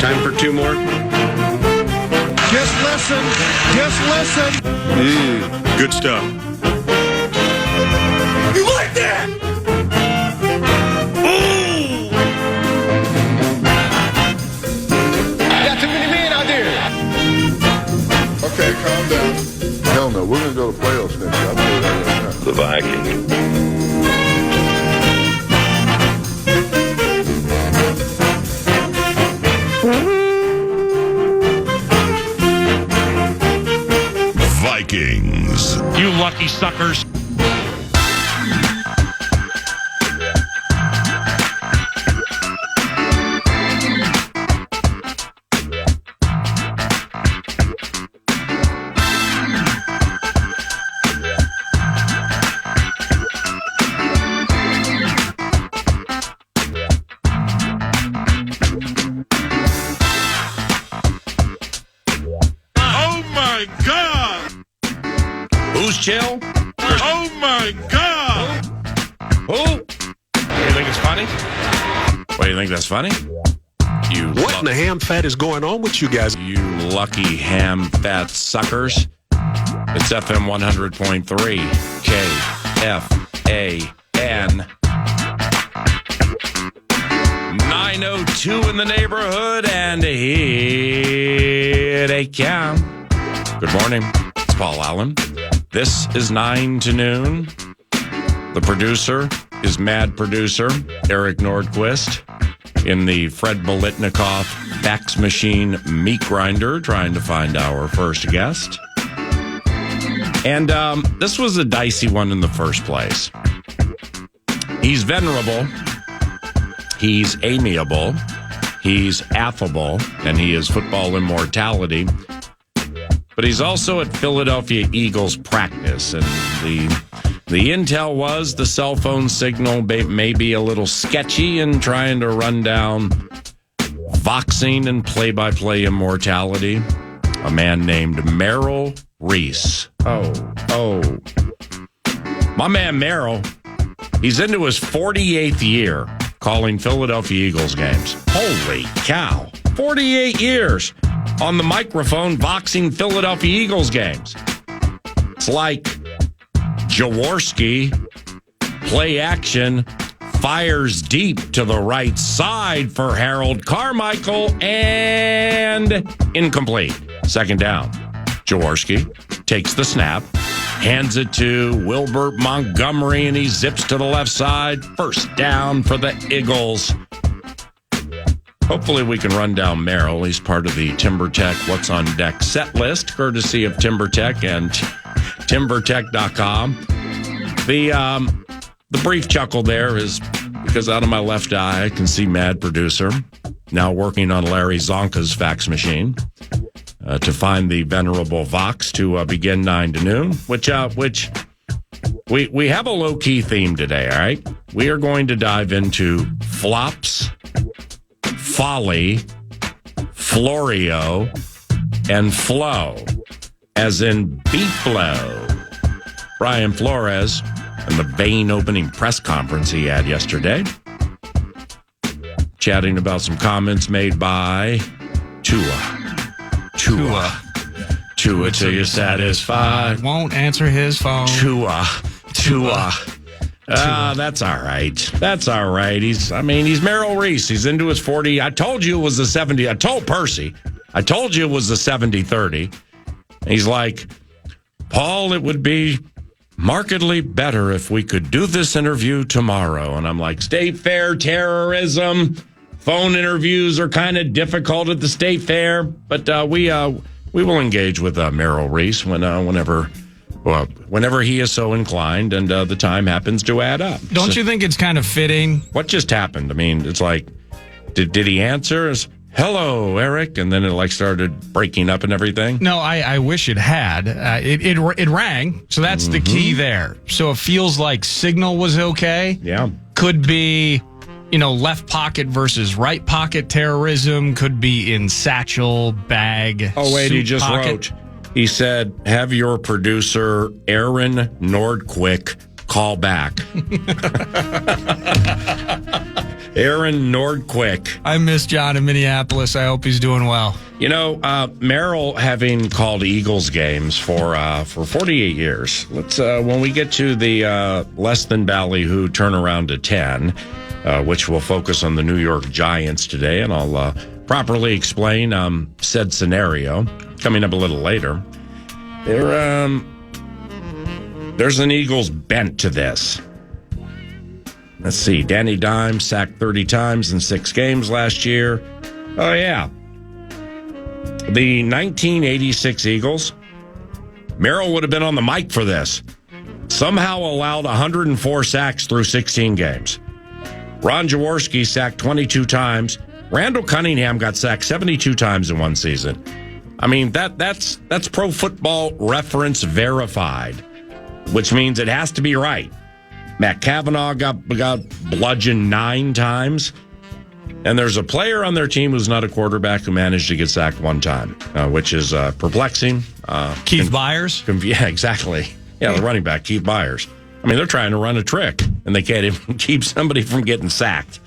Time for two more. Just listen. Just listen. Good stuff. You like that? Got too many men out there. Okay, calm down. Hell no, we're going to go to playoffs next year. I'll tell you that right now. The Vikings. Vikings. You lucky suckers. Who's chill? Oh my God! Who? You think it's funny? What, you think that's funny? What in the ham fat is going on with you guys? You lucky ham fat suckers. It's FM 100.3 KFAN. 902 in the neighborhood, and here they come. Good morning. It's Paul Allen. This is 9 to noon. The producer is Mad Producer Eric Nordquist in the Fred Bolitnikoff fax machine meat grinder, trying to find our first guest. And this was a dicey one in the first place. He's venerable. He's amiable. He's affable. And he is football immortality. But he's also at Philadelphia Eagles practice, and the intel was the cell phone signal may be a little sketchy in trying to run down voxing and play-by-play immortality. A man named Merrill Reese. Oh. My man Merrill, he's into his 48th year calling Philadelphia Eagles games. Holy cow. 48 years. On the microphone, boxing Philadelphia Eagles games. It's like Jaworski, play action, fires deep to the right side for Harold Carmichael, and incomplete. Second down. Jaworski takes the snap, hands it to Wilbert Montgomery, and he zips to the left side. First down for the Eagles. Hopefully we can run down Merrill. He's part of the TimberTech What's on Deck set list, courtesy of TimberTech and TimberTech.com. The brief chuckle there is because out of my left eye I can see Mad Producer now working on Larry Zonka's fax machine to find the venerable Vox to begin 9 to noon, which we have a low-key theme today, all right? We are going to dive into flops, folly, Florio, and flow, as in beef flow. Brian Flores and the vain opening press conference he had yesterday, chatting about some comments made by Tua till you're satisfied. Won't answer his phone. Tua. That's all right. That's all right. He's Merrill Reese. He's into his 40. I told you it was the 70. I told Percy. I told you it was the 70-30. He's like, Paul, it would be markedly better if we could do this interview tomorrow. And I'm like, state fair terrorism. Phone interviews are kind of difficult at the state fair. But we will engage with Merrill Reese whenever he is so inclined and the time happens to add up. Don't you think it's kind of fitting? What just happened? I mean, it's like, did he answer? Hello, Eric, and then it started breaking up and everything? No, I wish it had. It rang, so that's the key there. So it feels like signal was okay. Yeah. Could be, left pocket versus right pocket terrorism. Could be in satchel, bag, Oh, wait, he just pocket. wrote. He said, have your producer, Aaron Nordquick, call back. Aaron Nordquick. I miss John in Minneapolis. I hope he's doing well. You know, Merrill having called Eagles games for 48 years. Let's when we get to the less than ballyhoo turnaround to 10, which will focus on the New York Giants today, and I'll properly explain said scenario coming up a little later. There's an Eagles bent to this. Let's see. Danny Dimes sacked 30 times in 6 games last year. Oh, yeah. The 1986 Eagles, Merrill would have been on the mic for this. Somehow allowed 104 sacks through 16 games. Ron Jaworski sacked 22 times. Randall Cunningham got sacked 72 times in one season. I mean, that's Pro Football Reference verified, which means it has to be right. Matt Cavanaugh got bludgeoned 9 times. And there's a player on their team who's not a quarterback who managed to get sacked 1 time, which is perplexing. Keith Byers? Yeah, exactly. Yeah, the running back, Keith Byers. I mean, they're trying to run a trick, and they can't even keep somebody from getting sacked.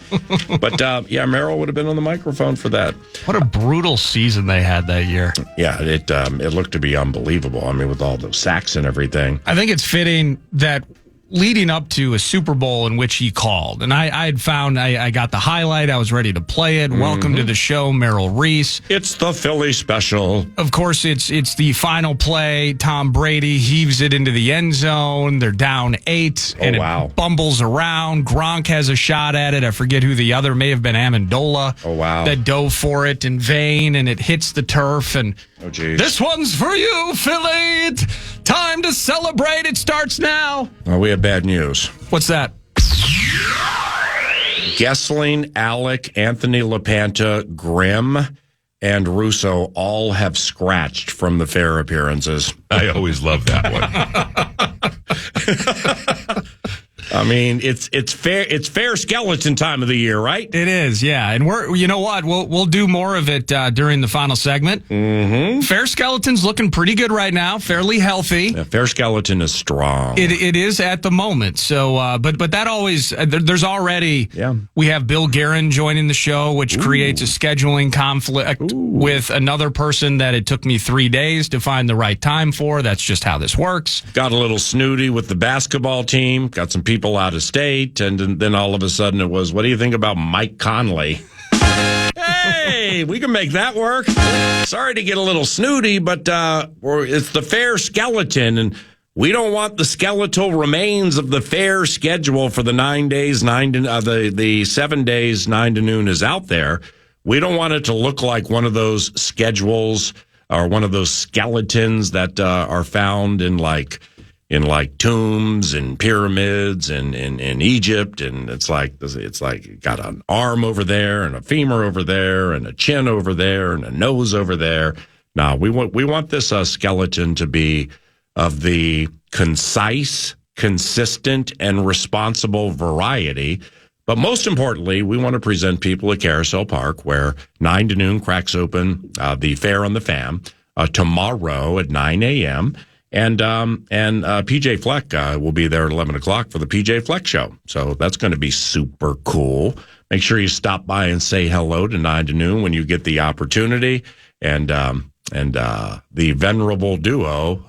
But, yeah, Merrill would have been on the microphone for that. What a brutal season they had that year. Yeah, it looked to be unbelievable. I mean, with all those sacks and everything. I think it's fitting that leading up to a Super Bowl in which he called, and I had found I got the highlight. I was ready to play it. Welcome to the show, Merrill Reese. It's the Philly special. Of course, it's the final play. Tom Brady heaves it into the end zone. They're down 8, and it bumbles around. Gronk has a shot at it. I forget who the other may have been. Amendola. Oh, wow. That dove for it in vain, and it hits the turf. And this one's for you, Philly. Time to celebrate. It starts now. We have bad news. What's that? Gessling, Alec, Anthony LaPanta, Grimm, and Russo all have scratched from the fair appearances. I always love that one. I mean, it's fair skeleton time of the year, right? It is, yeah. And you know what? We'll do more of it during the final segment. Mm-hmm. Fair skeleton's looking pretty good right now, fairly healthy. Yeah, fair skeleton is strong. It is at the moment. So, but that always there's already. Yeah. We have Bill Guerin joining the show, which creates a scheduling conflict with another person that it took me 3 days to find the right time for. That's just how this works. Got a little snooty with the basketball team. Got some people out of state, and then all of a sudden it was, what do you think about Mike Conley? Hey, we can make that work. Sorry to get a little snooty, but it's the fair skeleton, and we don't want the skeletal remains of the fair schedule for the 9 days, the 7 days, 9 to noon is out there. We don't want it to look like one of those schedules or one of those skeletons that are found in like tombs and pyramids and in Egypt, and it's like got an arm over there and a femur over there and a chin over there and a nose over there. Now we want this skeleton to be of the concise, consistent, and responsible variety. But most importantly, we want to present people at Carousel Park, where 9 to noon cracks open the Fair on the Fam tomorrow at 9 a.m. And PJ Fleck will be there at 11 o'clock for the PJ Fleck Show. So that's going to be super cool. Make sure you stop by and say hello to 9 to noon when you get the opportunity. And the venerable duo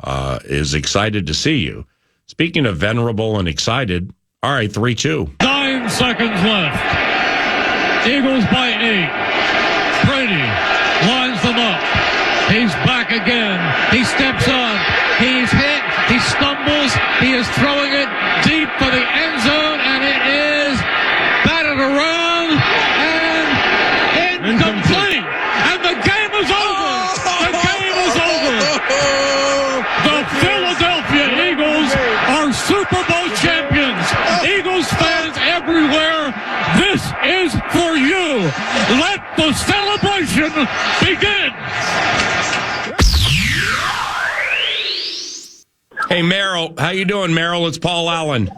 is excited to see you. Speaking of venerable and excited, all right, 3-2. 9 seconds left. Eagles by 8. Brady lines them up. He's back again. He steps on. He's hit. He stumbles. He is throwing it deep for the end zone, and it is batted around and incomplete. And the game is over. The game is over. The Philadelphia Eagles are Super Bowl champions. Eagles fans everywhere, this is for you. Let the celebration begin. Hey, Merrill. How you doing, Merrill? It's Paul Allen.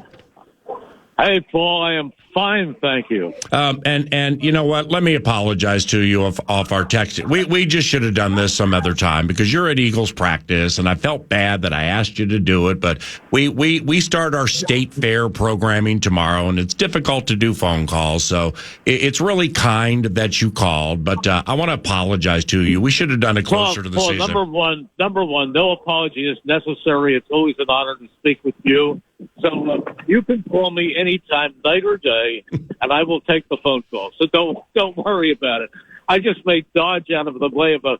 Hey, Paul. I am Fine, thank you. And you know what? Let me apologize to you off our text. We just should have done this some other time because you're at Eagles practice, and I felt bad that I asked you to do it. But we start our state fair programming tomorrow, and it's difficult to do phone calls. So it's really kind that you called, but I want to apologize to you. We should have done it closer to the season. Number one, no apology is necessary. It's always an honor to speak with you. So you can call me anytime, night or day, and I will take the phone call. So don't worry about it. I just may dodge out of the way of a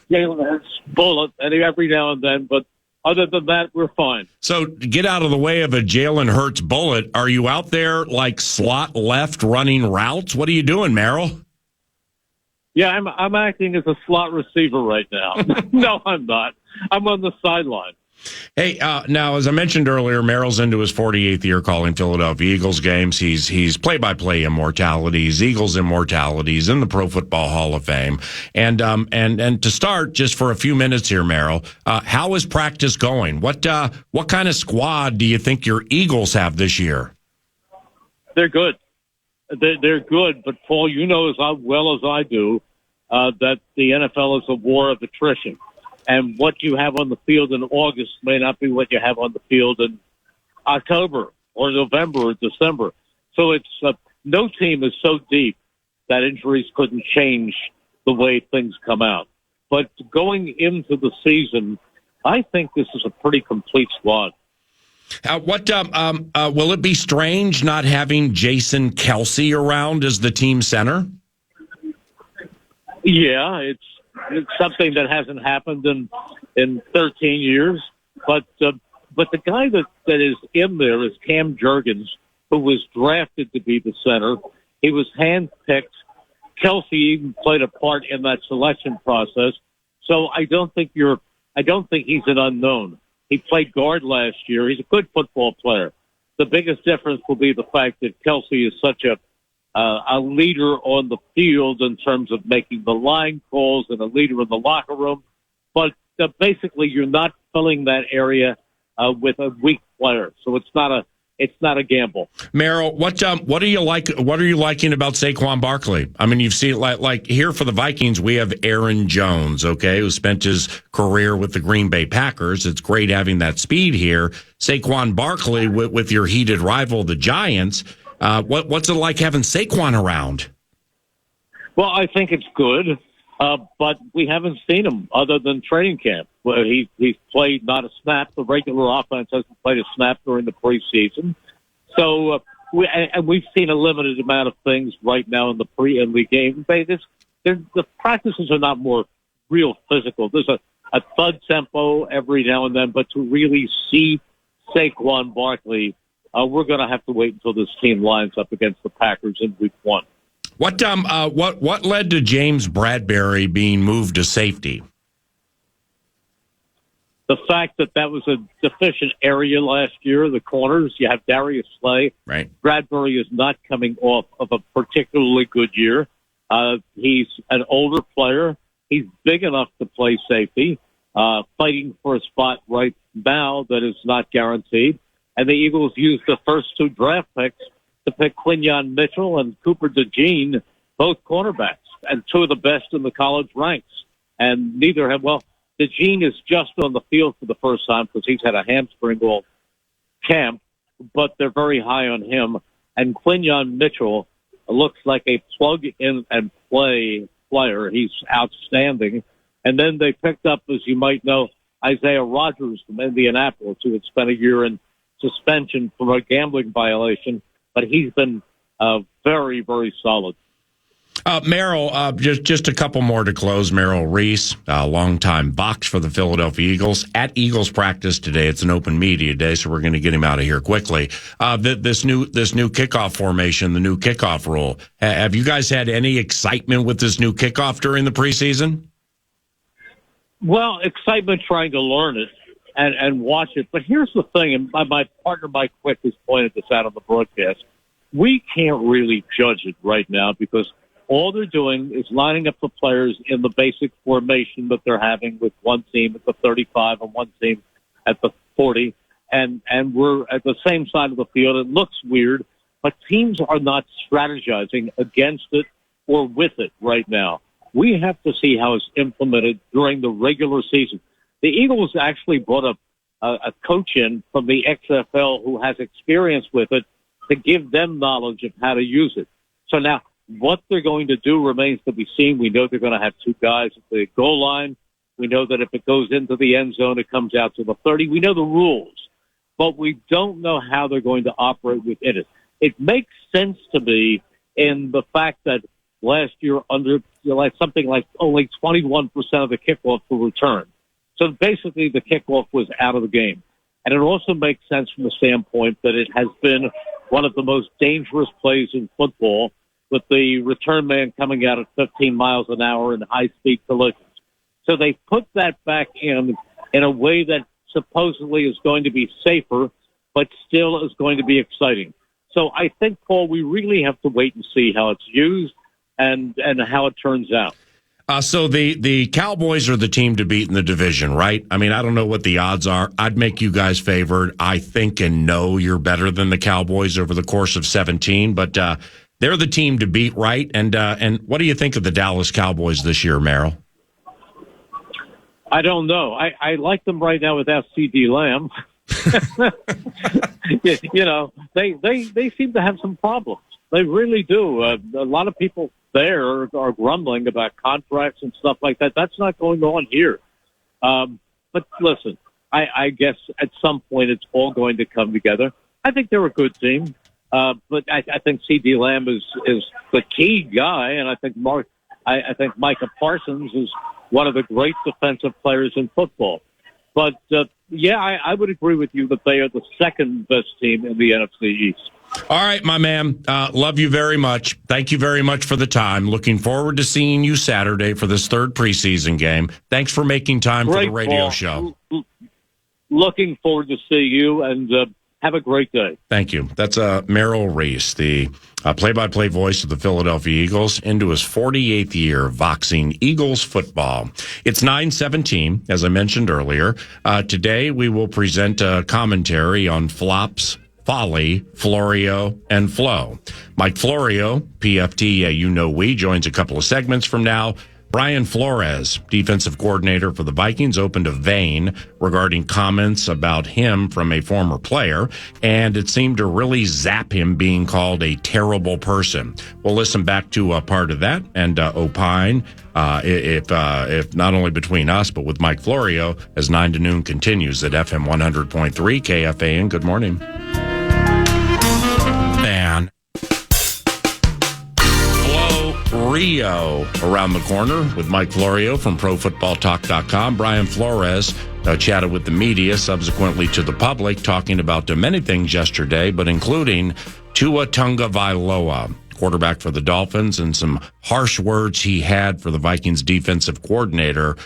Jalen Hurts bullet every now and then, but other than that, we're fine. So get out of the way of a Jalen Hurts bullet. Are you out there like slot left running routes? What are you doing, Merrill? Yeah, I'm acting as a slot receiver right now. No, I'm not. I'm on the sideline. Hey, now, as I mentioned earlier, Merrill's into his 48th year calling Philadelphia Eagles games. He's play-by-play immortality. He's Eagles immortality. He's in the Pro Football Hall of Fame. And to start, just for a few minutes here, Merrill, how is practice going? What kind of squad do you think your Eagles have this year? They're good. They're good, but Paul, you know as well as I do that the NFL is a war of attrition. And what you have on the field in August may not be what you have on the field in October or November or December. So it's no team is so deep that injuries couldn't change the way things come out. But going into the season, I think this is a pretty complete squad. Will it be strange not having Jason Kelce around as the team center? Yeah, it's something that hasn't happened in 13 years. But the guy that is in there is Cam Jurgens, who was drafted to be the center. He was handpicked. Kelce even played a part in that selection process. So I don't think he's an unknown. He played guard last year. He's a good football player. The biggest difference will be the fact that Kelce is such a leader on the field in terms of making the line calls and a leader in the locker room. But basically, you're not filling that area with a weak player. So it's not a gamble. Merrill, what are you liking about Saquon Barkley? I mean, you've seen like here for the Vikings, we have Aaron Jones, okay, who spent his career with the Green Bay Packers. It's great having that speed here. Saquon Barkley with your heated rival, the Giants. What's it like having Saquon around? Well, I think it's good, but we haven't seen him other than training camp. Well, he's played not a snap. The regular offense hasn't played a snap during the preseason. So we've seen a limited amount of things right now in the pre-league game. The practices are not more real physical. There's a thud tempo every now and then, but to really see Saquon Barkley, we're going to have to wait until this team lines up against the Packers in Week 1. What led to James Bradbury being moved to safety? The fact that was a deficient area last year, the corners. You have Darius Slay. Right. Bradbury is not coming off of a particularly good year. He's an older player. He's big enough to play safety, fighting for a spot right now that is not guaranteed. And the Eagles used the first two draft picks to pick Quinyon Mitchell and Cooper DeJean, both cornerbacks, and two of the best in the college ranks. And neither have, DeJean is just on the field for the first time because he's had a hamstring all camp, but they're very high on him. And Quinyon Mitchell looks like a plug-in-and-play player. He's outstanding. And then they picked up, as you might know, Isaiah Rodgers from Indianapolis, who had spent a year in suspension for a gambling violation, but he's been very, very solid. Merrill, just a couple more to close. Merrill Reese, longtime Vox for the Philadelphia Eagles, at Eagles practice today. It's an open media day, so we're going to get him out of here quickly. This new kickoff formation, the new kickoff rule. Have you guys had any excitement with this new kickoff during the preseason? Well, excitement trying to learn it and watch it. But here's the thing, and my partner Mike Quick has pointed this out on the broadcast. We can't really judge it right now because all they're doing is lining up the players in the basic formation that they're having with one team at the 35 and one team at the 40. And we're at the same side of the field. It looks weird. but teams are not strategizing against it or with it right now. We have to see how it's implemented during the regular season. The Eagles actually brought a coach in from the XFL who has experience with it to give them knowledge of how to use it. So now what they're going to do remains to be seen. We know they're going to have two guys at the goal line. We know that if it goes into the end zone, it comes out to the 30. We know the rules, but we don't know how they're going to operate within it. It makes sense to me in the fact that last year something like only 21% of the kickoff were returned. So basically the kickoff was out of the game. And it also makes sense from the standpoint that it has been one of the most dangerous plays in football, with the return man coming out at 15 miles an hour in high-speed collisions. So they put that back in a way that supposedly is going to be safer, but still is going to be exciting. So I think, Paul, we really have to wait and see how it's used and how it turns out. So the Cowboys are the team to beat in the division, right? I mean, I don't know what the odds are. I'd make you guys favored. I think and know you're better than the Cowboys over the course of 17, but they're the team to beat, right? And what do you think of the Dallas Cowboys this year, Merrill? I don't know. I like them right now without C.D. Lamb. You know, they seem to have some problems. They really do. A lot of people there are grumbling about contracts and stuff like that. That's not going on here. But listen, I guess at some point it's all going to come together. I think they're a good team. But I think C.D. Lamb is the key guy, and I think Micah Parsons is one of the great defensive players in football. But I would agree with you that they are the second best team in the NFC East. All right, my man. Love you very much. Thank you very much for the time. Looking forward to seeing you Saturday for this third preseason game. Thanks for making time for the radio show. Looking forward to see you, and have a great day. Thank you. That's Merrill Reese, the play-by-play voice of the Philadelphia Eagles, into his 48th year voxing Eagles football. It's 9:17, as I mentioned earlier. Today we will present a commentary on flops, folly, Florio, and Flo. Mike Florio, PFT, joins a couple of segments from now. Brian Flores, defensive coordinator for the Vikings, opened a vein regarding comments about him from a former player, and it seemed to really zap him being called a terrible person. We'll listen back to a part of that and opine, if not only between us, but with Mike Florio, as 9 to noon continues at FM 100.3 KFAN. Good morning. And Rio around the corner with Mike Florio from ProFootballTalk.com. Brian Flores chatted with the media, subsequently to the public, talking about many things yesterday, but including Tua Tagovailoa, quarterback for the Dolphins, and some harsh words he had for the Vikings defensive coordinator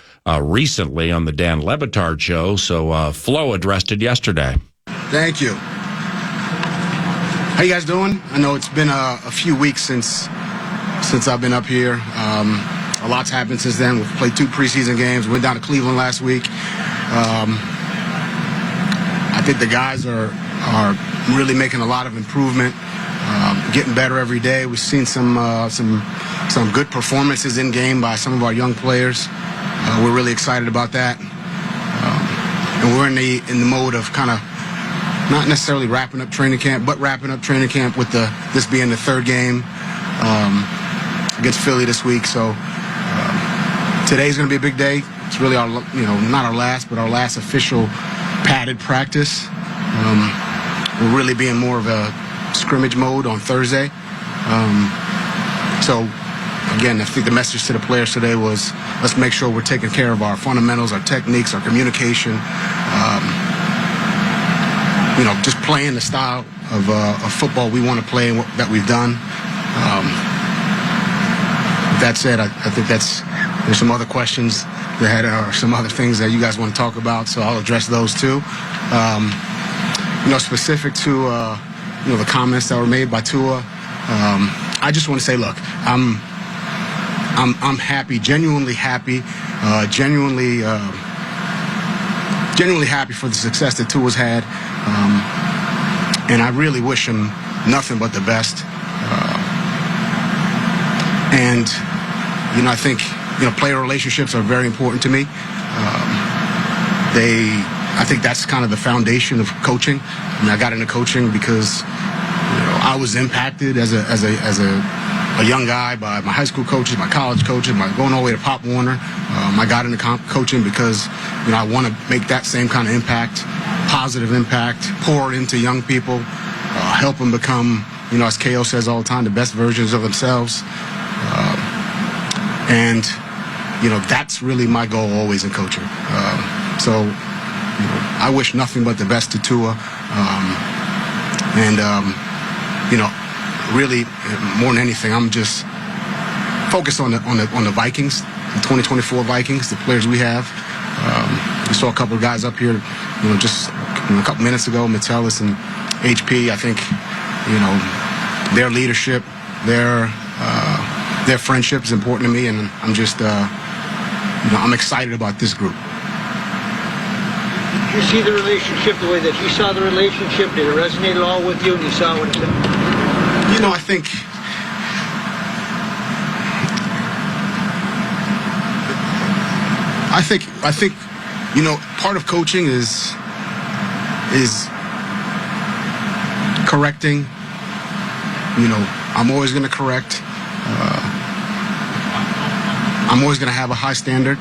recently on the Dan Le Batard show. So Flo addressed it yesterday. Thank you. How you guys doing? I know it's been a few weeks since I've been up here. A lot's happened since then. We've played 2 preseason games. We went down to Cleveland last week. I think the guys are really making a lot of improvement, getting better every day. We've seen some good performances in game by some of our young players. We're really excited about that. And we're in the mode of kind of not necessarily wrapping up training camp, but wrapping up training camp with this being the third game against Philly this week. So today's going to be a big day. It's really our, not our last, but our last official padded practice. We'll really be in more of a scrimmage mode on Thursday. So again, I think the message to the players today was, let's make sure we're taking care of our fundamentals, our techniques, our communication. Just playing the style of football we want to play and that we've done. With that said, I think there's some other questions that or some other things that you guys want to talk about, so I'll address those too. Specific to the comments that were made by Tua, I just want to say, look, I'm happy, genuinely happy, genuinely happy for the success that Tua's had, and I really wish him nothing but the best. And, I think, player relationships are very important to me. I think that's kind of the foundation of coaching. I got into coaching because, I was impacted as a young guy by my high school coaches, my college coaches, going all the way to Pop Warner. I got into coaching because, I want to make that same kind of impact, positive impact, pour into young people, help them become, as KO says all the time, the best versions of themselves. And, that's really my goal always in coaching. So I wish nothing but the best to Tua. Really, more than anything, I'm just focused on the Vikings, the 2024 Vikings, the players we have. We saw a couple of guys up here, just a couple minutes ago, Metellus and HP. I think, their leadership, their friendship is important to me, and I'm just, I'm excited about this group. Did you see the relationship the way that he saw the relationship? Did it resonate at all with you, and you saw what it did? I think part of coaching is correcting. I'm always going to correct. I'm always going to have a high standard.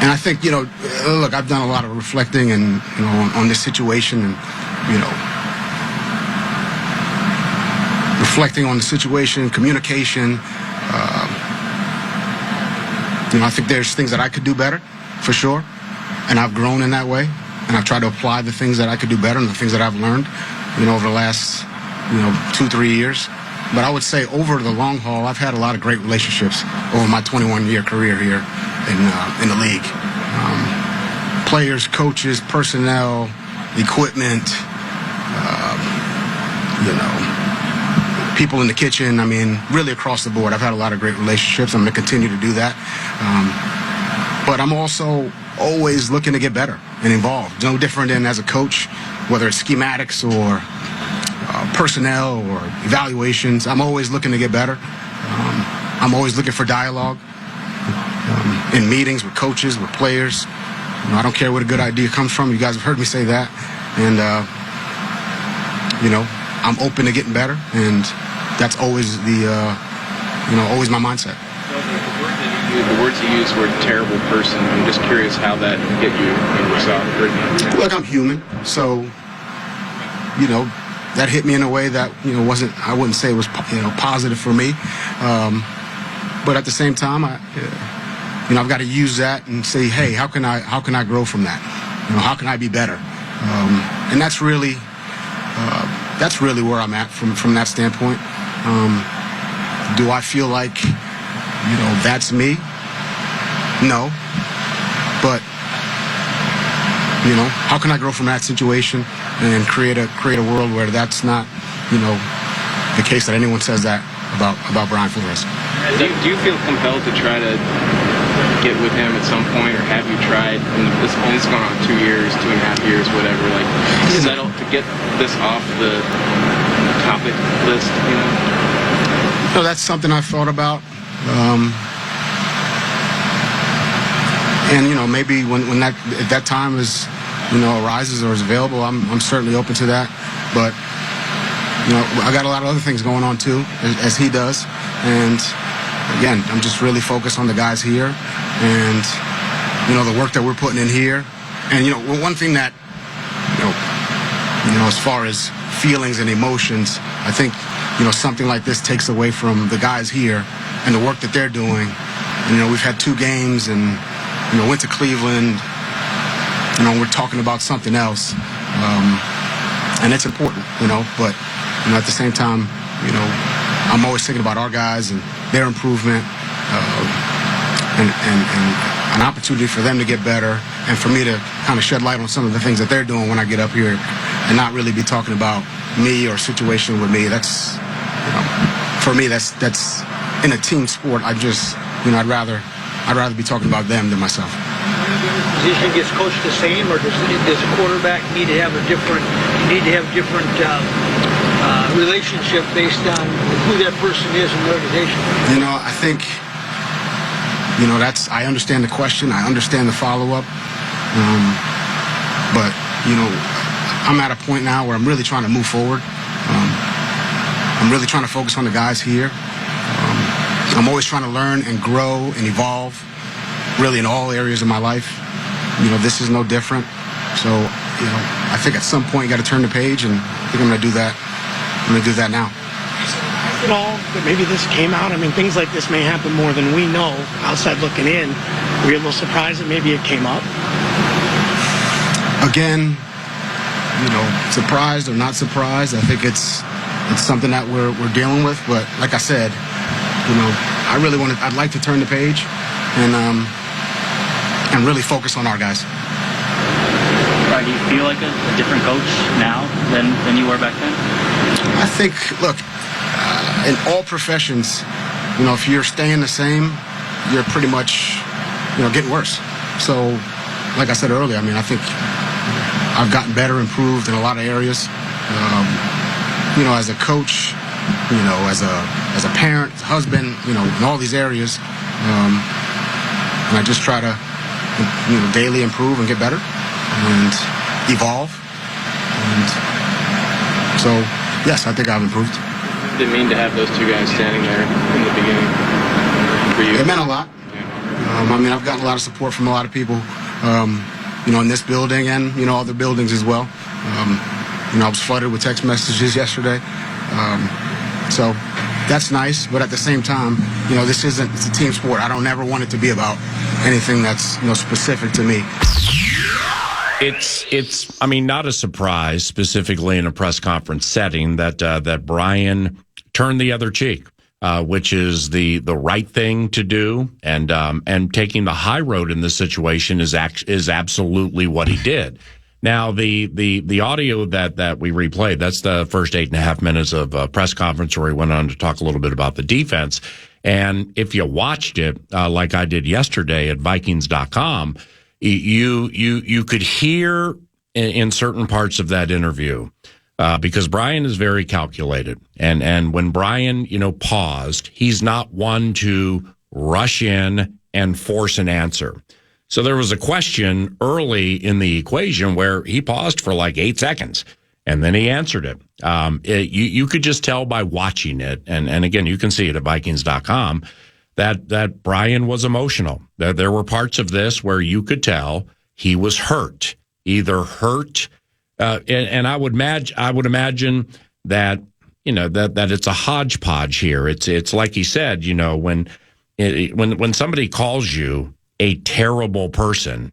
And I think, look, I've done a lot of reflecting and, on this situation and, reflecting on the situation, communication. I think there's things that I could do better, for sure. And I've grown in that way. And I've tried to apply the things that I could do better and the things that I've learned, over the last, 2-3 years. But I would say over the long haul, I've had a lot of great relationships over my 21-year career here in the league. Players, coaches, personnel, equipment, people in the kitchen. I mean, really across the board, I've had a lot of great relationships. I'm going to continue to do that. But I'm also always looking to get better and involved. No different than as a coach, whether it's schematics or personnel or evaluations. I'm always looking to get better. I'm always looking for dialogue in meetings with coaches, with players. I don't care where a good idea comes from. You guys have heard me say that. And, I'm open to getting better. And that's always always my mindset. The words you used were terrible person. I'm just curious how that hit you when you saw it. Look, I'm human. So, that hit me in a way that, I wouldn't say it was, positive for me. But at the same time, I've got to use that and say, hey, how can I grow from that? How can I be better? And that's really where I'm at from that standpoint. Do I feel like, that's me? No. But, how can I grow from that situation and create a world where that's not, the case that anyone says that about Brian Flores? Do you feel compelled to try to get with him at some point, or have you tried? It's gone on 2 years, 2.5 years, whatever. Like, settle to get this off the topic list. No, that's something I've thought about. And maybe when that time is arises or is available, I'm certainly open to that. But I got a lot of other things going on too, as he does. And again, I'm just really focused on the guys here, and the work that we're putting in here. And one thing that as far as feelings and emotions, I think something like this takes away from the guys here and the work that they're doing. We've had 2 games and went to Cleveland. We're talking about something else, and it's important. But at the same time, I'm always thinking about our guys and their improvement, and an opportunity for them to get better, and for me to kind of shed light on some of the things that they're doing when I get up here, and not really be talking about me or situation with me. That's, for me, that's in a team sport. I'd rather be talking about them than myself. receiver position gets coached the same, or does a quarterback need to have different relationship based on who that person is in the organization? I think, I understand the question. I understand the follow-up. But, I'm at a point now where I'm really trying to move forward. I'm really trying to focus on the guys here. I'm always trying to learn and grow and evolve, really in all areas of my life. This is no different. So, I think at some point you got to turn the page, and I think I'm going to do that. I'm going to do that now. At all that maybe this came out? I mean, things like this may happen more than we know outside looking in. Were you a little surprised that maybe it came up? Again, surprised or not surprised, I think it's something that we're dealing with. But like I said, I'd like to turn the page and really focus on our guys. Brian, do you feel like a different coach now than you were back then? I think, look, in all professions, if you're staying the same, you're pretty much, getting worse. So, like I said earlier, I think I've gotten better, improved in a lot of areas. As a coach, as a parent, husband, in all these areas. And I just try to, daily improve and get better and evolve. And so, yes, I think I've improved. What did it mean to have those two guys standing there in the beginning for you? It meant a lot. I've gotten a lot of support from a lot of people, in this building and, other buildings as well. I was flooded with text messages yesterday. So that's nice. But at the same time, it's a team sport. I don't ever want it to be about anything that's, specific to me. It's not a surprise, specifically in a press conference setting, that Brian turned the other cheek, which is the right thing to do, and taking the high road in this situation is absolutely what he did. Now, the audio that we replayed, that's the first 8.5 minutes of a press conference where he went on to talk a little bit about the defense. And if you watched it, like I did yesterday at Vikings.com, you could hear in certain parts of that interview, because Brian is very calculated. And when Brian, paused, he's not one to rush in and force an answer. So there was a question early in the equation where he paused for like 8 seconds, and then he answered it. You could just tell by watching it, and again, you can see it at Vikings.com, that Brian was emotional. That there were parts of this where you could tell he was hurt, and I would imagine that that it's a hodgepodge here. It's like he said, when somebody calls you a terrible person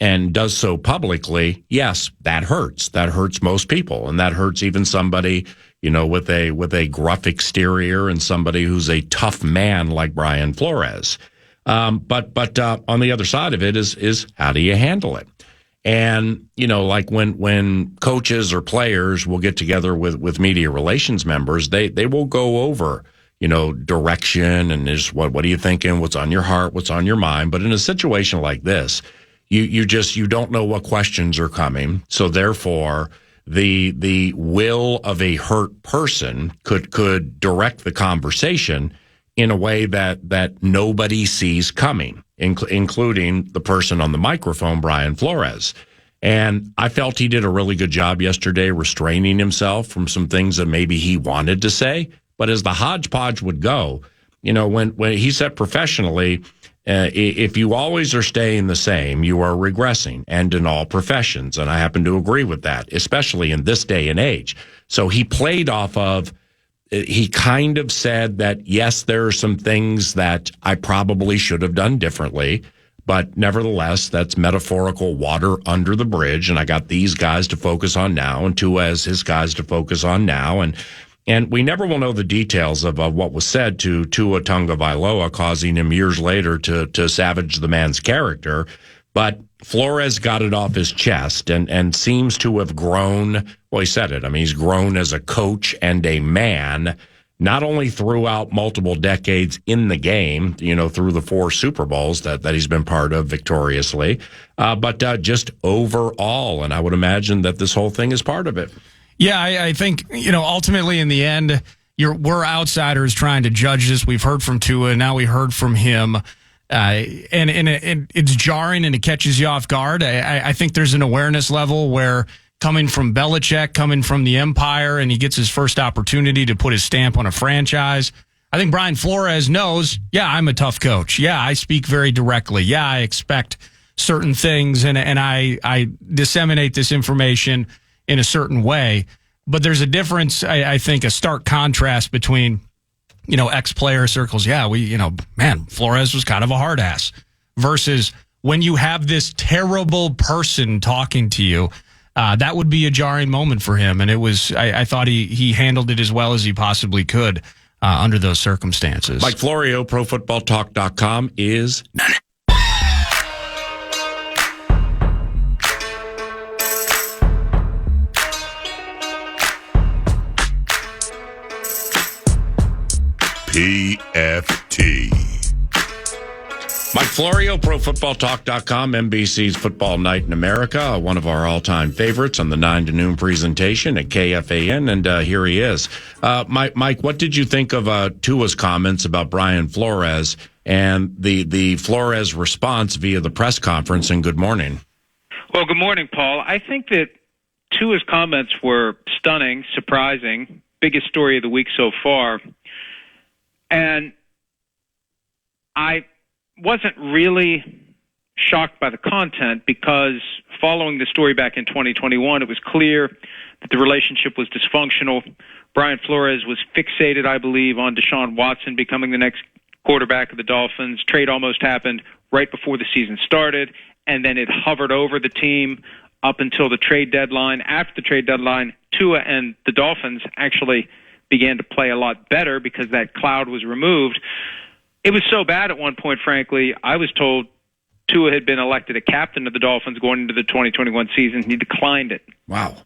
and does so publicly, yes, that hurts. That hurts most people, and that hurts even somebody, with a gruff exterior and somebody who's a tough man like Brian Flores. But on the other side of it is how do you handle it? And like when coaches or players will get together with media relations members, they will go over direction and is what are you thinking? What's on your heart? What's on your mind? But in a situation like this, you don't know what questions are coming. So therefore, the will of a hurt person could direct the conversation in a way that nobody sees coming, including the person on the microphone, Brian Flores. And I felt he did a really good job yesterday restraining himself from some things that maybe he wanted to say. But as the hodgepodge would go, when he said professionally, if you always are staying the same, you are regressing, and in all professions. And I happen to agree with that, especially in this day and age. So he played off of, he kind of said that, yes, there are some things that I probably should have done differently, but nevertheless, that's metaphorical water under the bridge. And I got these guys to focus on now, and Tua has his guys to focus on now. And we never will know the details of what was said to Tua Tagovailoa, causing him years later to savage the man's character. But Flores got it off his chest and seems to have grown. Well, he said it. I mean, he's grown as a coach and a man. not only throughout multiple decades in the game, through the 4 Super Bowls that he's been part of victoriously, but just overall. And I would imagine that this whole thing is part of it. Yeah, I think, ultimately in the end, we're outsiders trying to judge this. We've heard from Tua, now we heard from him. And it's jarring and it catches you off guard. I think there's an awareness level where coming from Belichick, coming from the Empire, and he gets his first opportunity to put his stamp on a franchise. I think Brian Flores knows, I'm a tough coach. Yeah, I speak very directly. Yeah, I expect certain things, and I disseminate this information in a certain way. But there's a difference, I think, a stark contrast between, ex-player circles. Yeah, Flores was kind of a hard ass. Versus when you have this terrible person talking to you, that would be a jarring moment for him. And it was, I thought he handled it as well as he possibly could under those circumstances. Mike Florio, ProFootballTalk.com is none. PFT. Mike Florio, ProFootballTalk.com, NBC's Football Night in America, one of our all-time favorites on the 9 to noon presentation at KFAN, and here he is. Mike, what did you think of Tua's comments about Brian Flores and the Flores response via the press conference, and good morning? Well, good morning, Paul. I think that Tua's comments were stunning, surprising, biggest story of the week so far. And I wasn't really shocked by the content because following the story back in 2021, it was clear that the relationship was dysfunctional. Brian Flores was fixated, I believe, on Deshaun Watson becoming the next quarterback of the Dolphins. Trade almost happened right before the season started, and then it hovered over the team up until the trade deadline. After the trade deadline, Tua and the Dolphins actually began to play a lot better because that cloud was removed. It was so bad at one point, frankly, I was told Tua had been elected a captain of the Dolphins going into the 2021 season. He declined it. Wow.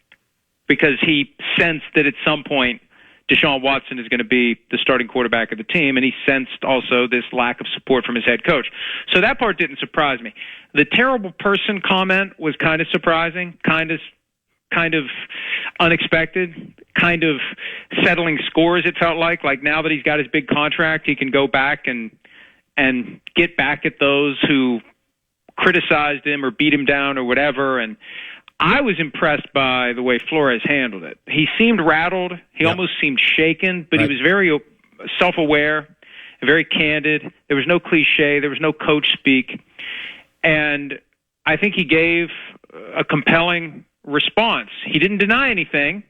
Because he sensed that at some point Deshaun Watson is going to be the starting quarterback of the team, and he sensed also this lack of support from his head coach. So that part didn't surprise me. The terrible person comment was kind of surprising, kind of unexpected, kind of settling scores, it felt like. Like now that he's got his big contract, he can go back and get back at those who criticized him or beat him down or whatever. And I was impressed by the way Flores handled it. He seemed rattled. He almost seemed shaken, but He was very self-aware, very candid. There was no cliche. There was no coach speak. And I think he gave a compelling response. He didn't deny anything.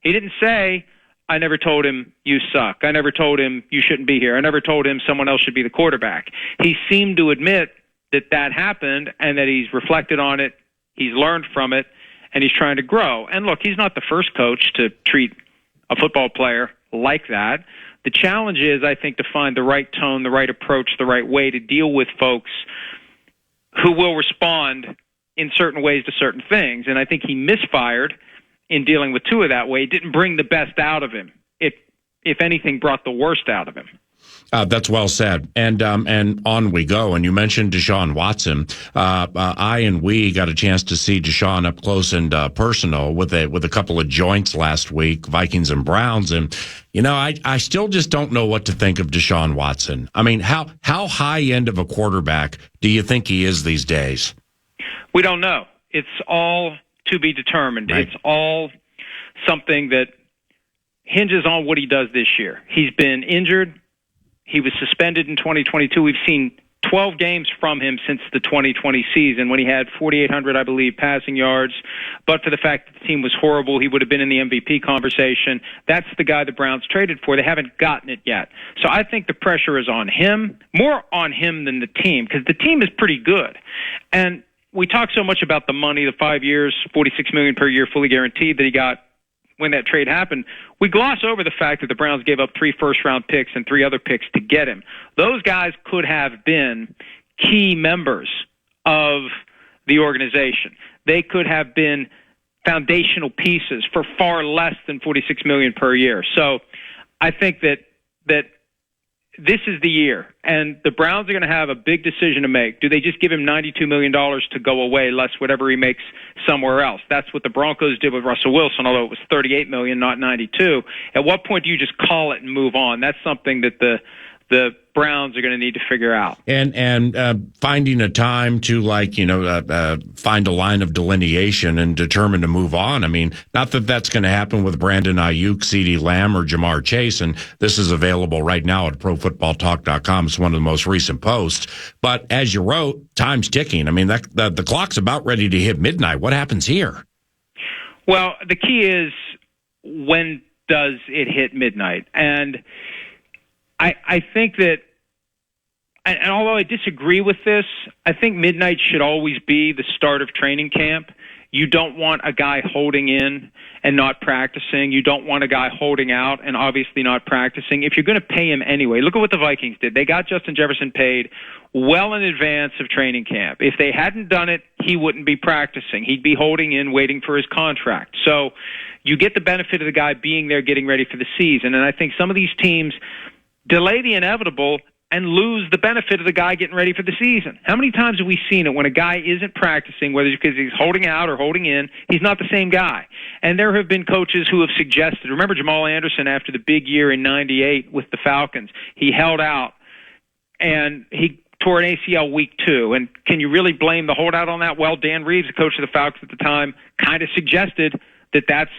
He didn't say, I never told him you suck. I never told him you shouldn't be here. I never told him someone else should be the quarterback. He seemed to admit that happened and that he's reflected on it, he's learned from it, and he's trying to grow. And look, he's not the first coach to treat a football player like that. The challenge is, I think, to find the right tone, the right approach, the right way to deal with folks who will respond in certain ways to certain things. And I think he misfired in dealing with Tua that way. It didn't bring the best out of him. It, if anything, brought the worst out of him. That's well said. And on we go. And you mentioned Deshaun Watson. I and we got a chance to see Deshaun up close and personal with a couple of joints last week, Vikings and Browns. And, I still just don't know what to think of Deshaun Watson. I mean, how high end of a quarterback do you think he is these days? We don't know. It's all to be determined. Right. It's all something that hinges on what he does this year. He's been injured. He was suspended in 2022. We've seen 12 games from him since the 2020 season when he had 4,800, I believe, passing yards. But for the fact that the team was horrible, he would have been in the MVP conversation. That's the guy the Browns traded for. They haven't gotten it yet. So I think the pressure is on him, more on him than the team, because the team is pretty good. And we talk so much about the money, the 5 years, $46 million per year, fully guaranteed that he got when that trade happened. We gloss over the fact that the Browns gave up 3 first-round picks and 3 other picks to get him. Those guys could have been key members of the organization. They could have been foundational pieces for far less than $46 million per year. So I think that this is the year, and the Browns are going to have a big decision to make. Do they just give him $92 million to go away, less whatever he makes somewhere else? That's what the Broncos did with Russell Wilson, although it was $38 million, not $92. At what point do you just call it and move on? That's something that the Browns are going to need to figure out. And finding a time to, find a line of delineation and determine to move on. I mean, not that that's going to happen with Brandon Ayuk, CeeDee Lamb, or Jamar Chase, and this is available right now at ProFootballTalk.com. It's one of the most recent posts. But as you wrote, time's ticking. I mean, the clock's about ready to hit midnight. What happens here? Well, the key is, when does it hit midnight? And I think that, and although I disagree with this, I think midnight should always be the start of training camp. You don't want a guy holding in and not practicing. You don't want a guy holding out and obviously not practicing. If you're going to pay him anyway, look at what the Vikings did. They got Justin Jefferson paid well in advance of training camp. If they hadn't done it, he wouldn't be practicing. He'd be holding in, waiting for his contract. So you get the benefit of the guy being there, getting ready for the season. And I think some of these teams delay the inevitable and lose the benefit of the guy getting ready for the season. How many times have we seen it when a guy isn't practicing, whether it's because he's holding out or holding in, he's not the same guy? And there have been coaches who have suggested, remember Jamal Anderson after the big year in 98 with the Falcons, he held out and he tore an ACL week 2. And can you really blame the holdout on that? Well, Dan Reeves, the coach of the Falcons at the time, kind of suggested that that's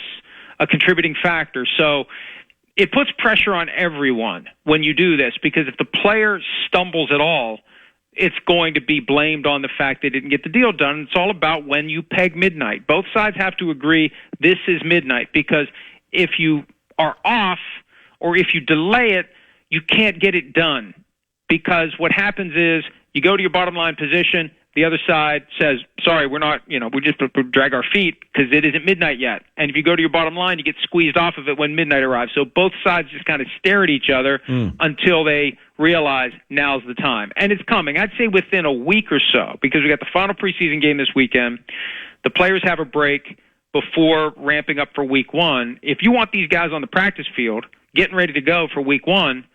a contributing factor. So it puts pressure on everyone when you do this, because if the player stumbles at all, it's going to be blamed on the fact they didn't get the deal done. It's all about when you peg midnight. Both sides have to agree this is midnight, because if you are off or if you delay it, you can't get it done, because what happens is you go to your bottom line position, the other side says, sorry, we're not, we just drag our feet because it isn't midnight yet. And if you go to your bottom line, you get squeezed off of it when midnight arrives. So both sides just kind of stare at each other until they realize now's the time. And it's coming. I'd say within a week or so, because we got the final preseason game this weekend. The players have a break before ramping up for week 1. If you want these guys on the practice field getting ready to go for week 1,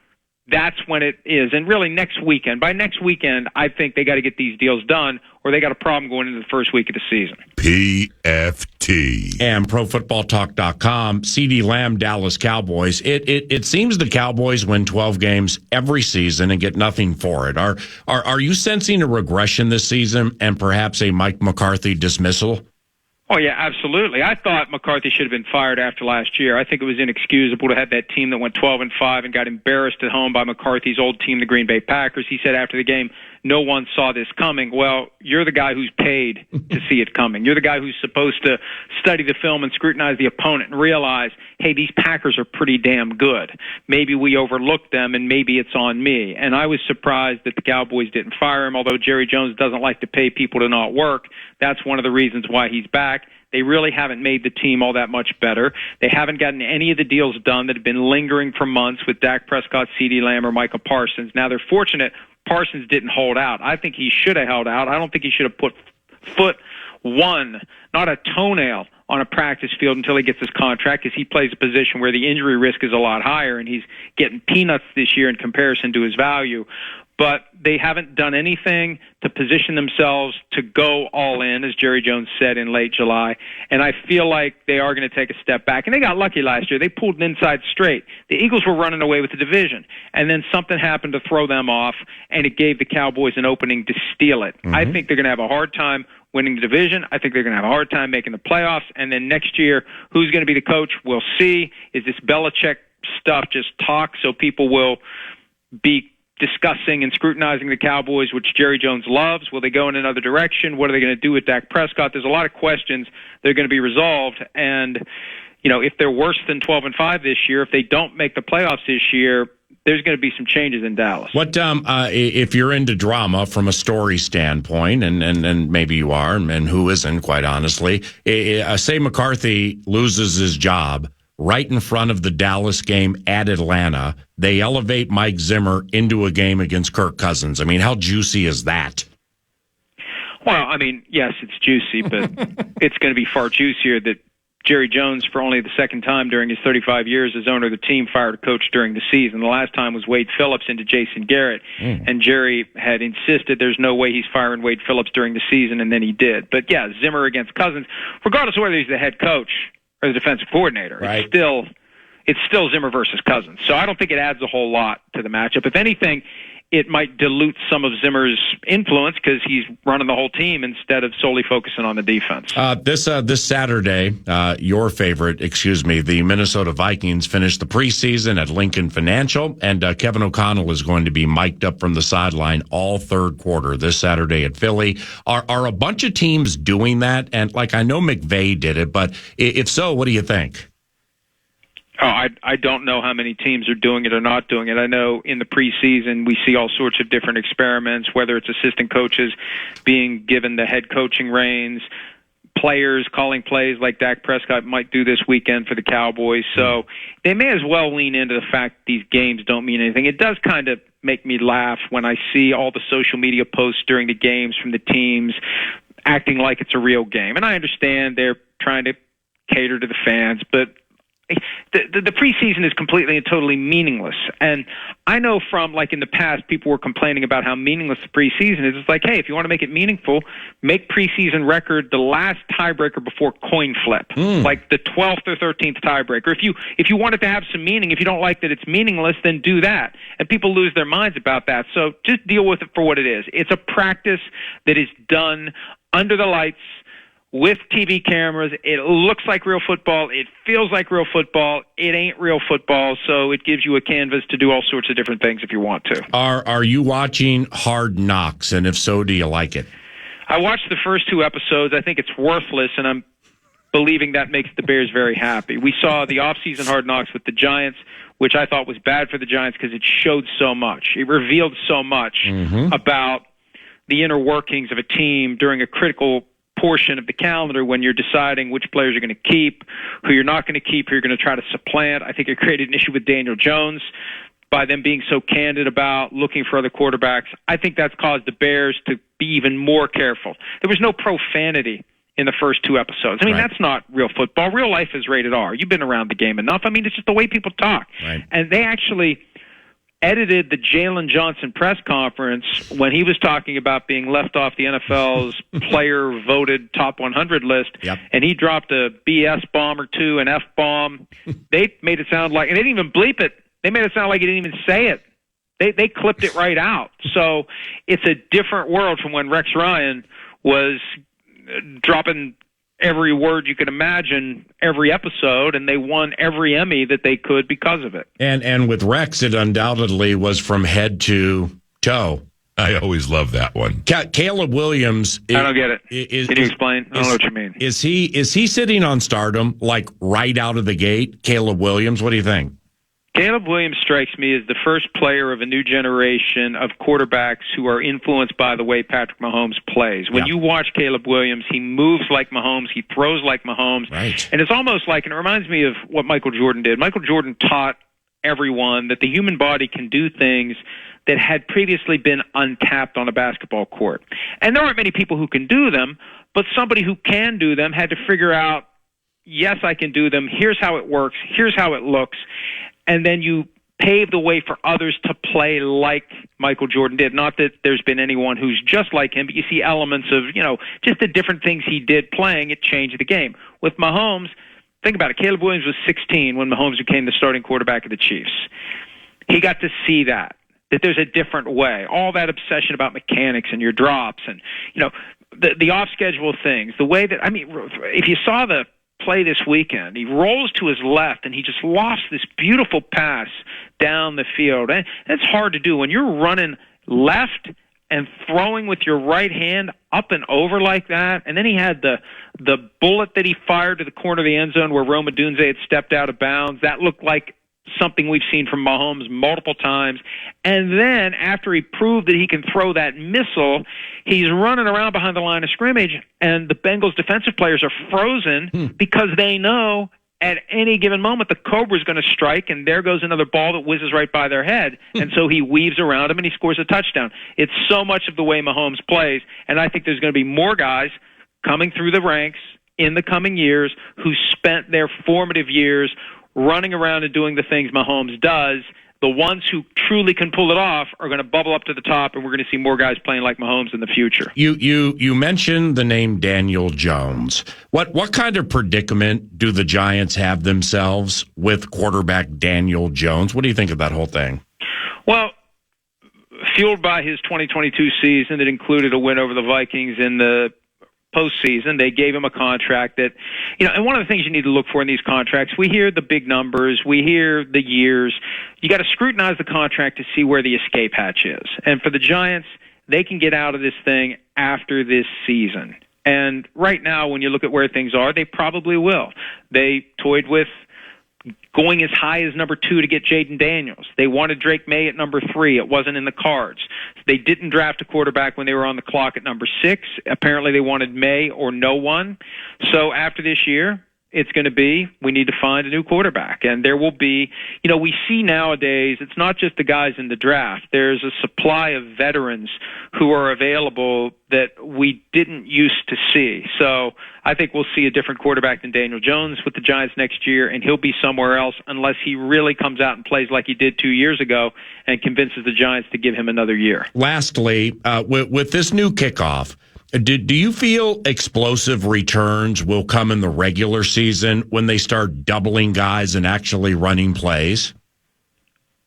that's when it is. And really next weekend. By next weekend, I think they got to get these deals done, or they got a problem going into the first week of the season. PFT. And ProFootballTalk.com, CeeDee Lamb, Dallas Cowboys. It seems the Cowboys win 12 games every season and get nothing for it. Are you sensing a regression this season and perhaps a Mike McCarthy dismissal? Oh, yeah, absolutely. I thought McCarthy should have been fired after last year. I think it was inexcusable to have that team that went 12-5 and got embarrassed at home by McCarthy's old team, the Green Bay Packers. He said after the game, no one saw this coming. Well, you're the guy who's paid to see it coming. You're the guy who's supposed to study the film and scrutinize the opponent and realize, hey, these Packers are pretty damn good. Maybe we overlooked them, and maybe it's on me. And I was surprised that the Cowboys didn't fire him, although Jerry Jones doesn't like to pay people to not work. That's one of the reasons why he's back. They really haven't made the team all that much better. They haven't gotten any of the deals done that have been lingering for months with Dak Prescott, CeeDee Lamb, or Michael Parsons. Now, they're fortunate Parsons didn't hold out. I think he should have held out. I don't think he should have put foot one, not a toenail, on a practice field until he gets his contract, because he plays a position where the injury risk is a lot higher, and he's getting peanuts this year in comparison to his value. But they haven't done anything to position themselves to go all in, as Jerry Jones said in late July. And I feel like they are going to take a step back. And they got lucky last year. They pulled an inside straight. The Eagles were running away with the division. And then something happened to throw them off, and it gave the Cowboys an opening to steal it. I think they're going to have a hard time winning the division. I think they're going to have a hard time making the playoffs. And then next year, who's going to be the coach? We'll see. Is this Belichick stuff just talk so people will be discussing and scrutinizing the Cowboys, which Jerry Jones loves? Will they go in another direction? What are they going to do with Dak Prescott? There's a lot of questions that are going to be resolved. And, if they're worse than 12-5 this year, if they don't make the playoffs this year, there's going to be some changes in Dallas. What if you're into drama from a story standpoint, and maybe you are, and who isn't, quite honestly, say McCarthy loses his job right in front of the Dallas game at Atlanta. They elevate Mike Zimmer into a game against Kirk Cousins. I mean, how juicy is that? Well, I mean, yes, it's juicy, but it's going to be far juicier that Jerry Jones, for only the second time during his 35 years as owner of the team, fired a coach during the season. The last time was Wade Phillips into Jason Garrett, and Jerry had insisted there's no way he's firing Wade Phillips during the season, and then he did. But, yeah, Zimmer against Cousins, regardless of whether he's the head coach or the defensive coordinator, right. It's still Zimmer versus Cousins. So I don't think it adds a whole lot to the matchup. If anything, it might dilute some of Zimmer's influence because he's running the whole team instead of solely focusing on the defense. This Saturday, your favorite, the Minnesota Vikings finished the preseason at Lincoln Financial, and Kevin O'Connell is going to be mic'd up from the sideline all third quarter this Saturday at Philly. Are a bunch of teams doing that? And, I know McVay did it, but if so, what do you think? Oh, I don't know how many teams are doing it or not doing it. I know in the preseason we see all sorts of different experiments, whether it's assistant coaches being given the head coaching reins, players calling plays like Dak Prescott might do this weekend for the Cowboys. So they may as well lean into the fact these games don't mean anything. It does kind of make me laugh when I see all the social media posts during the games from the teams acting like it's a real game. And I understand they're trying to cater to the fans, but the preseason is completely and totally meaningless. And I know from, in the past, people were complaining about how meaningless the preseason is. It's like, hey, if you want to make it meaningful, make preseason record the last tiebreaker before coin flip, like the 12th or 13th tiebreaker. If you want it to have some meaning, if you don't like that it's meaningless, then do that. And people lose their minds about that. So just deal with it for what it is. It's a practice that is done under the lights, with TV cameras. It looks like real football. It feels like real football. It ain't real football, so it gives you a canvas to do all sorts of different things if you want to. Are you watching Hard Knocks, and if so, do you like it? I watched the first 2 episodes. I think it's worthless, and I'm believing that makes the Bears very happy. We saw the offseason Hard Knocks with the Giants, which I thought was bad for the Giants because it showed so much. It revealed so much about the inner workings of a team during a critical portion of the calendar when you're deciding which players you're going to keep, who you're not going to keep, who you're going to try to supplant. I think it created an issue with Daniel Jones by them being so candid about looking for other quarterbacks. I think that's caused the Bears to be even more careful. There was no profanity in the first 2 episodes. I mean, that's not real football. Real life is rated R. You've been around the game enough. I mean, it's just the way people talk. Right. And they actually edited the Jalen Johnson press conference when he was talking about being left off the NFL's player-voted top 100 list, and he dropped a BS bomb or 2, an F-bomb. They made it sound like, and they didn't even bleep it. They made it sound like he didn't even say it. They clipped it right out. So it's a different world from when Rex Ryan was dropping every word you could imagine every episode, and they won every Emmy that they could because of it. And with Rex, it undoubtedly was from head to toe. I always love that one. Caleb Williams. I don't get it. Can you explain? I don't know what you mean. Is he sitting on stardom right out of the gate? Caleb Williams. What do you think? Caleb Williams strikes me as the first player of a new generation of quarterbacks who are influenced by the way Patrick Mahomes plays. When you watch Caleb Williams, he moves like Mahomes, he throws like Mahomes, and it's almost like, and it reminds me of what Michael Jordan did. Michael Jordan taught everyone that the human body can do things that had previously been untapped on a basketball court. And there aren't many people who can do them, but somebody who can do them had to figure out, yes, I can do them, here's how it works, here's how it looks. And then you pave the way for others to play like Michael Jordan did. Not that there's been anyone who's just like him, but you see elements of, just the different things he did playing. It changed the game. With Mahomes, think about it. Caleb Williams was 16 when Mahomes became the starting quarterback of the Chiefs. He got to see that there's a different way. All that obsession about mechanics and your drops and, the off-schedule things. The way that, if you saw the play this weekend, he rolls to his left and he just lofts this beautiful pass down the field. And that's hard to do when you're running left and throwing with your right hand up and over like that. And then he had the bullet that he fired to the corner of the end zone where Rome Odunze had stepped out of bounds. That looked like something we've seen from Mahomes multiple times. And then after he proved that he can throw that missile, he's running around behind the line of scrimmage, and the Bengals defensive players are frozen because they know at any given moment the Cobra's going to strike, and there goes another ball that whizzes right by their head. And so he weaves around him, and he scores a touchdown. It's so much of the way Mahomes plays, and I think there's going to be more guys coming through the ranks in the coming years who spent their formative years running around and doing the things Mahomes does. The ones who truly can pull it off are going to bubble up to the top, and we're going to see more guys playing like Mahomes in the future. You mentioned the name Daniel Jones. What kind of predicament do the Giants have themselves with quarterback Daniel Jones? What do you think of that whole thing? Well, fueled by his 2022 season that included a win over the Vikings in the postseason, they gave him a contract that, and one of the things you need to look for in these contracts, we hear the big numbers, we hear the years. You got to scrutinize the contract to see where the escape hatch is. And for the Giants, they can get out of this thing after this season. And right now, when you look at where things are, they probably will. They toyed with going as high as number 2 to get Jaden Daniels. They wanted Drake May at number 3. It wasn't in the cards. They didn't draft a quarterback when they were on the clock at number 6. Apparently they wanted May or no one. So after this year, it's going to be, we need to find a new quarterback. And there will be, we see nowadays, it's not just the guys in the draft. There's a supply of veterans who are available that we didn't used to see. So I think we'll see a different quarterback than Daniel Jones with the Giants next year, and he'll be somewhere else unless he really comes out and plays like he did 2 years ago and convinces the Giants to give him another year. Lastly, with this new kickoff, do you feel explosive returns will come in the regular season when they start doubling guys and actually running plays?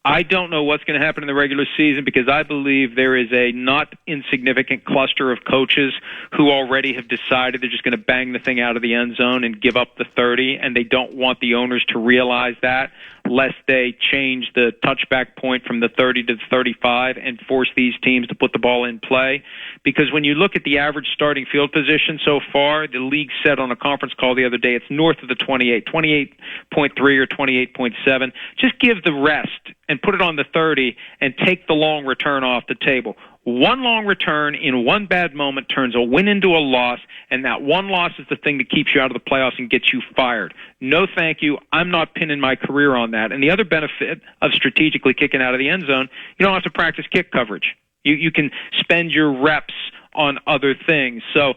I don't know what's going to happen in the regular season because I believe there is a not insignificant cluster of coaches who already have decided they're just going to bang the thing out of the end zone and give up the 30, and they don't want the owners to realize that, lest they change the touchback point from the 30 to the 35 and force these teams to put the ball in play. Because when you look at the average starting field position so far, the league said on a conference call the other day it's north of the 28, 28.3 or 28.7. Just give the rest and put it on the 30 and take the long return off the table. One long return in one bad moment turns a win into a loss, and that one loss is the thing that keeps you out of the playoffs and gets you fired. No, thank you. I'm not pinning my career on that. And the other benefit of strategically kicking out of the end zone, you don't have to practice kick coverage. You can spend your reps on other things. So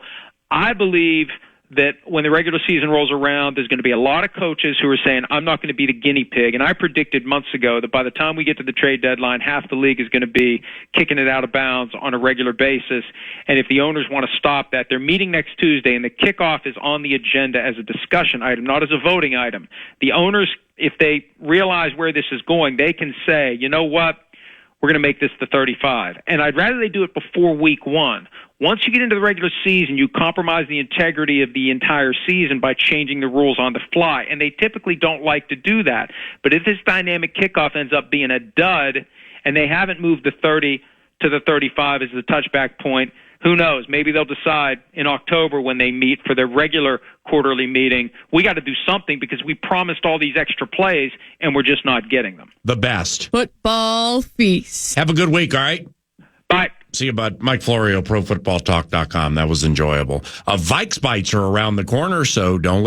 I believe that when the regular season rolls around, there's going to be a lot of coaches who are saying, I'm not going to be the guinea pig. And I predicted months ago that by the time we get to the trade deadline, half the league is going to be kicking it out of bounds on a regular basis. And if the owners want to stop that, they're meeting next Tuesday, and the kickoff is on the agenda as a discussion item, not as a voting item. The owners, if they realize where this is going, they can say, you know what? We're going to make this the 35. And I'd rather they do it before week 1. Once you get into the regular season, you compromise the integrity of the entire season by changing the rules on the fly. And they typically don't like to do that. But if this dynamic kickoff ends up being a dud and they haven't moved the 30 to the 35 as the touchback point, who knows? Maybe they'll decide in October when they meet for their regular quarterly meeting, we got to do something because we promised all these extra plays and we're just not getting them. The best. Football feast. Have a good week, all right? Bye. See you, bud. Mike Florio, ProFootballTalk.com. That was enjoyable. Vikes bites are around the corner, so don't leave.